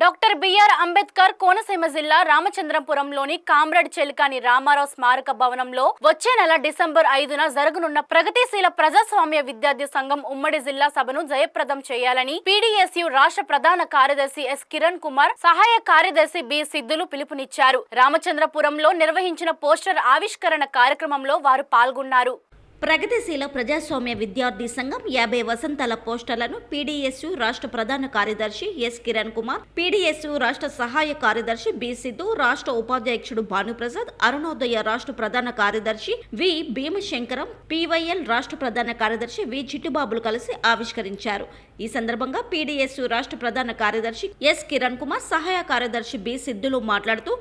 Doctor BR Ambedkar Konaseema జిల్లా రామచంద్రపురంలోని comrade చెలికాని రామారావు స్మారక భవనంలో వచ్చే నెల డిసెంబర్ 5న జరగనున్న ప్రగతిశీల ప్రజాస్వామ్య విద్యార్థి సంఘం ఉమ్మడి జిల్లా సభను జయప్రదం చేయాలని పీడీఎస్యు రాష్ట్ర ప్రధాన కార్యదర్శి ఎస్ కిరణ్ కుమార్, సహాయ కార్యదర్శి బి సిద్ధులు పిలుపునిచ్చారు. రామచంద్రపురంలో నిర్వహించిన పోస్టర్ ఆవిష్కరణ కార్యక్రమంలో వారు పాల్గొన్నారు. ప్రగతిశీల ప్రజాస్వామ్య విద్యార్థి సంఘం 50 వసంతాల పోస్టర్లను పీడీఎస్యు రాష్ట్ర ప్రధాన కార్యదర్శి ఎస్ కిరణ్ కుమార్, పీడీఎస్యు రాష్ట్ర సహాయ కార్యదర్శి బి సిద్ధు, రాష్ట్ర ఉపాధ్యక్షుడు భానుప్రసాద్, అరుణోదయ రాష్ట్ర ప్రధాన కార్యదర్శి వి భీమశంకరం, పీవైఎల్ రాష్ట్ర ప్రధాన కార్యదర్శి వి చిట్టుబాబులు కలిసి ఆవిష్కరించారు. ఈ సందర్భంగా పీడీఎస్యు రాష్ట్ర ప్రధాన కార్యదర్శి ఎస్ కిరణ్ కుమార్, సహాయ కార్యదర్శి బి సిద్ధులు మాట్లాడుతూ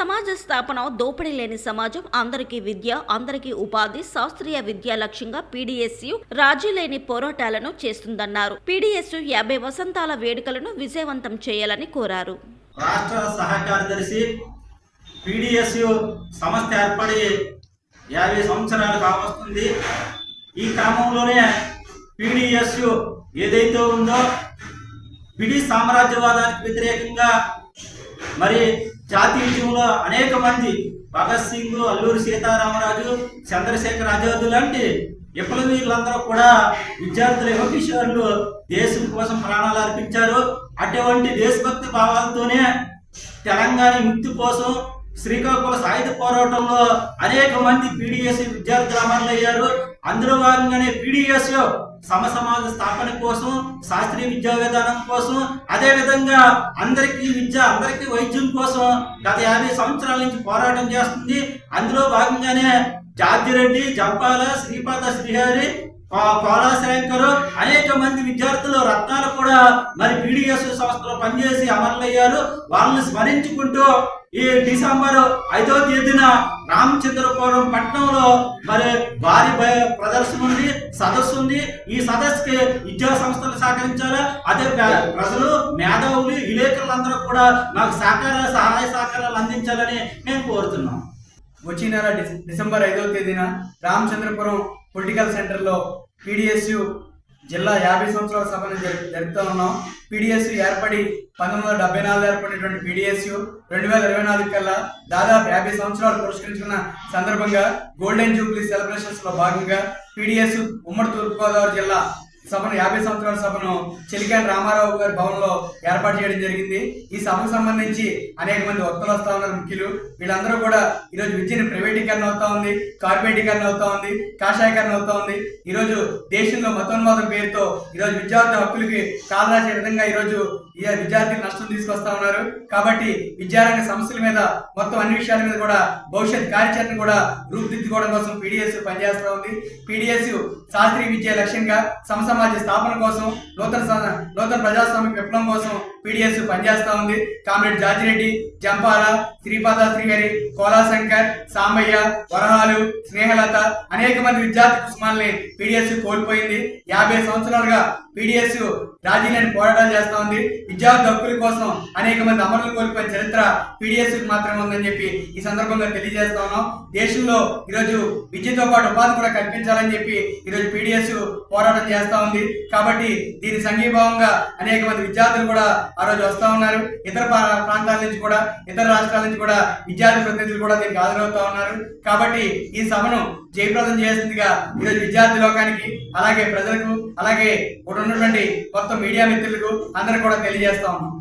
సమాజ స్థాపన, దోపిడీ లేని సమాజం, అందరికీ విద్య, అందరికీ ఉపాధి, శాస్త్రీయ విద్య లక్ష్యంగా పీడీఎస్యు రాజీ లేని పోరాటాలను చేస్తుందన్నారు. పీడీఎస్యు 50 వసంతాల వేడుకలను విజయవంతం చేయాలని కోరారు. రాష్ట్ర సహాయ కార్యదర్శి పీడీఎస్యు సంస్థ ఏర్పడి 50 సంవత్సరాలు కావస్తుంది. ఈ క్రమంలోనే పీడీఎస్యు ఏదైతే ఉందో బ్రిటిష్ సామ్రాజ్యవాదానికి వ్యతిరేకంగా మరి జాతీయంలో అనేక మంది భగత్ సింగ్, అల్లూరి సీతారామరాజు, చంద్రశేఖర్ ఆజాద్ లాంటి విప్లవీరులందరూ కూడా విద్యార్థుల యువకిషోరులు దేశం కోసం ప్రాణాలు అర్పించారు. అటువంటి దేశభక్తి భావాలతోనే తెలంగాణ ముక్తి కోసం శ్రీకాకుళ సాయుధ పోరాటంలో అనేక మంది పీడీఎస్ విద్యార్థులు అమరులయ్యారు. అందులో భాగంగానే పీడీఎస్ సమాజ స్థాపన కోసం, శాస్త్రీయ విద్యా విధానం కోసం, అదే విధంగా అందరికీ విద్య, అందరికీ వైద్యం కోసం గత 50 సంవత్సరాల నుంచి పోరాటం చేస్తుంది. అందులో భాగంగానే జార్జిరెడ్డి, జంపాల, శ్రీపాద శ్రీహరి, కోలాశంకరు అనేక మంది విద్యార్థులు రత్నాలు కూడా మరి పీడీఎస్ సంస్థలో పనిచేసి అమరులయ్యారు. వాళ్ళని స్మరించుకుంటూ ఈ డిసెంబర్ 5వ తేదీన రామచంద్రపురం పట్టణంలో మరి భారీ ప్రదర్శన ఉంది, సదస్సు ఉంది. ఈ సదస్సుకి విద్యా సంస్థలు సహకరించాలా, అదే ప్రజలు, మేధావులు, విలేకరులందరూ కూడా నాకు సహాయ సహకారాలు అందించాలని మేము కోరుతున్నాం. వచ్చే నెల డిసెంబర్ 5వ తేదీన రామచంద్రపురం పొలిటికల్ సెంటర్లో పీడీఎస్యు జిల్లా 50 సంవత్సరాల సభను జరుపుతూ ఉన్నాం. పీడీఎస్యు ఏర్పడి 1974 ఏర్పడినటువంటి పీడీఎస్యు 2024 కల్లా దాదాపు 50 సంవత్సరాలు పురస్కరించుకున్న సందర్భంగా గోల్డెన్ జూబ్లీ సెలబ్రేషన్స్ లో భాగంగా పీడీఎస్యు ఉమ్మడి తూర్పుగోదావరి జిల్లా సభను 50 సంవత్సరాల సభను చెలికాని రామారావు గారి భవన్లో ఏర్పాటు చేయడం జరిగింది. ఈ సభకు సంబంధించి అనేక మంది వక్తలు వస్తా ఉన్నారు, ముఖ్యులు. వీళ్ళందరూ కూడా ఈరోజు విద్యను ప్రైవేటీకరణ అవుతా ఉంది, కార్పొరేటీకరణ అవుతా ఉంది, కాషాయకరణ అవుతా ఉంది. ఈరోజు దేశంలో మతోన్మాదం పేరుతో ఈరోజు విద్యార్థి హక్కులకి కాలరాసే విధంగా ఈరోజు ఈ విద్యార్థులకు నష్టం తీసుకొస్తా ఉన్నారు. కాబట్టి విద్యారంగ సమస్యల మీద, మొత్తం అన్ని విషయాల మీద కూడా భవిష్యత్ కార్యాచరణ కూడా రూపుదిద్దుకోవడం కోసం పీడీఎస్యు పనిచేస్తూ ఉంది. పీడీఎస్యు శాస్త్రీయ విద్య లక్ష్యంగా సమాజ స్థాపన కోసం, నూతన ప్రజాస్వామిక విప్లవం కోసం పీడీఎస్యు పనిచేస్తా ఉంది. కామ్రేడ్ జార్జిరెడ్డి, జంపాల, శ్రీపాద శ్రీహరి, కోలాశంకర్, సాంబయ్య, వరహాలు, స్నేహలత అనేక మంది విద్యార్థి కుసుమాలని పీడీఎస్యు కోల్పోయింది. 50 సంవత్సరాలుగా పీడీఎస్యు రాజీలేని పోరాటాలు చేస్తా ఉంది. విద్యార్థి హక్కుల కోసం అనేక మంది అమరులు కోల్పోయిన చరిత్ర పీడీఎస్యుకి మాత్రమే ఉందని చెప్పి ఈ సందర్భంగా తెలియజేస్తా ఉన్నాం. దేశంలో ఈరోజు విద్యతో పాటు ఉపాధి కూడా కల్పించాలని చెప్పి ఈరోజు పీడీఎస్యు పోరాటం చేస్తా ఉంది. కాబట్టి దీని సంఘీభావంగా అనేక మంది విద్యార్థులు కూడా ఆ రోజు వస్తా ఉన్నారు. ఇతర ప్రాంతాల నుంచి కూడా, ఇతర రాష్ట్రాల నుంచి కూడా విద్యార్థి ప్రతినిధులు కూడా దీనికి హాజరవుతా ఉన్నారు. కాబట్టి ఈ సభను జయప్రదం చేస్తుందిగా ఈరోజు విద్యార్థి లోకానికి, అలాగే ప్రజలకు, అలాగే ఉన్నటువంటి మొత్తం మీడియా మిత్రులకు అందరూ కూడా తెలియజేస్తా ఉన్నాం.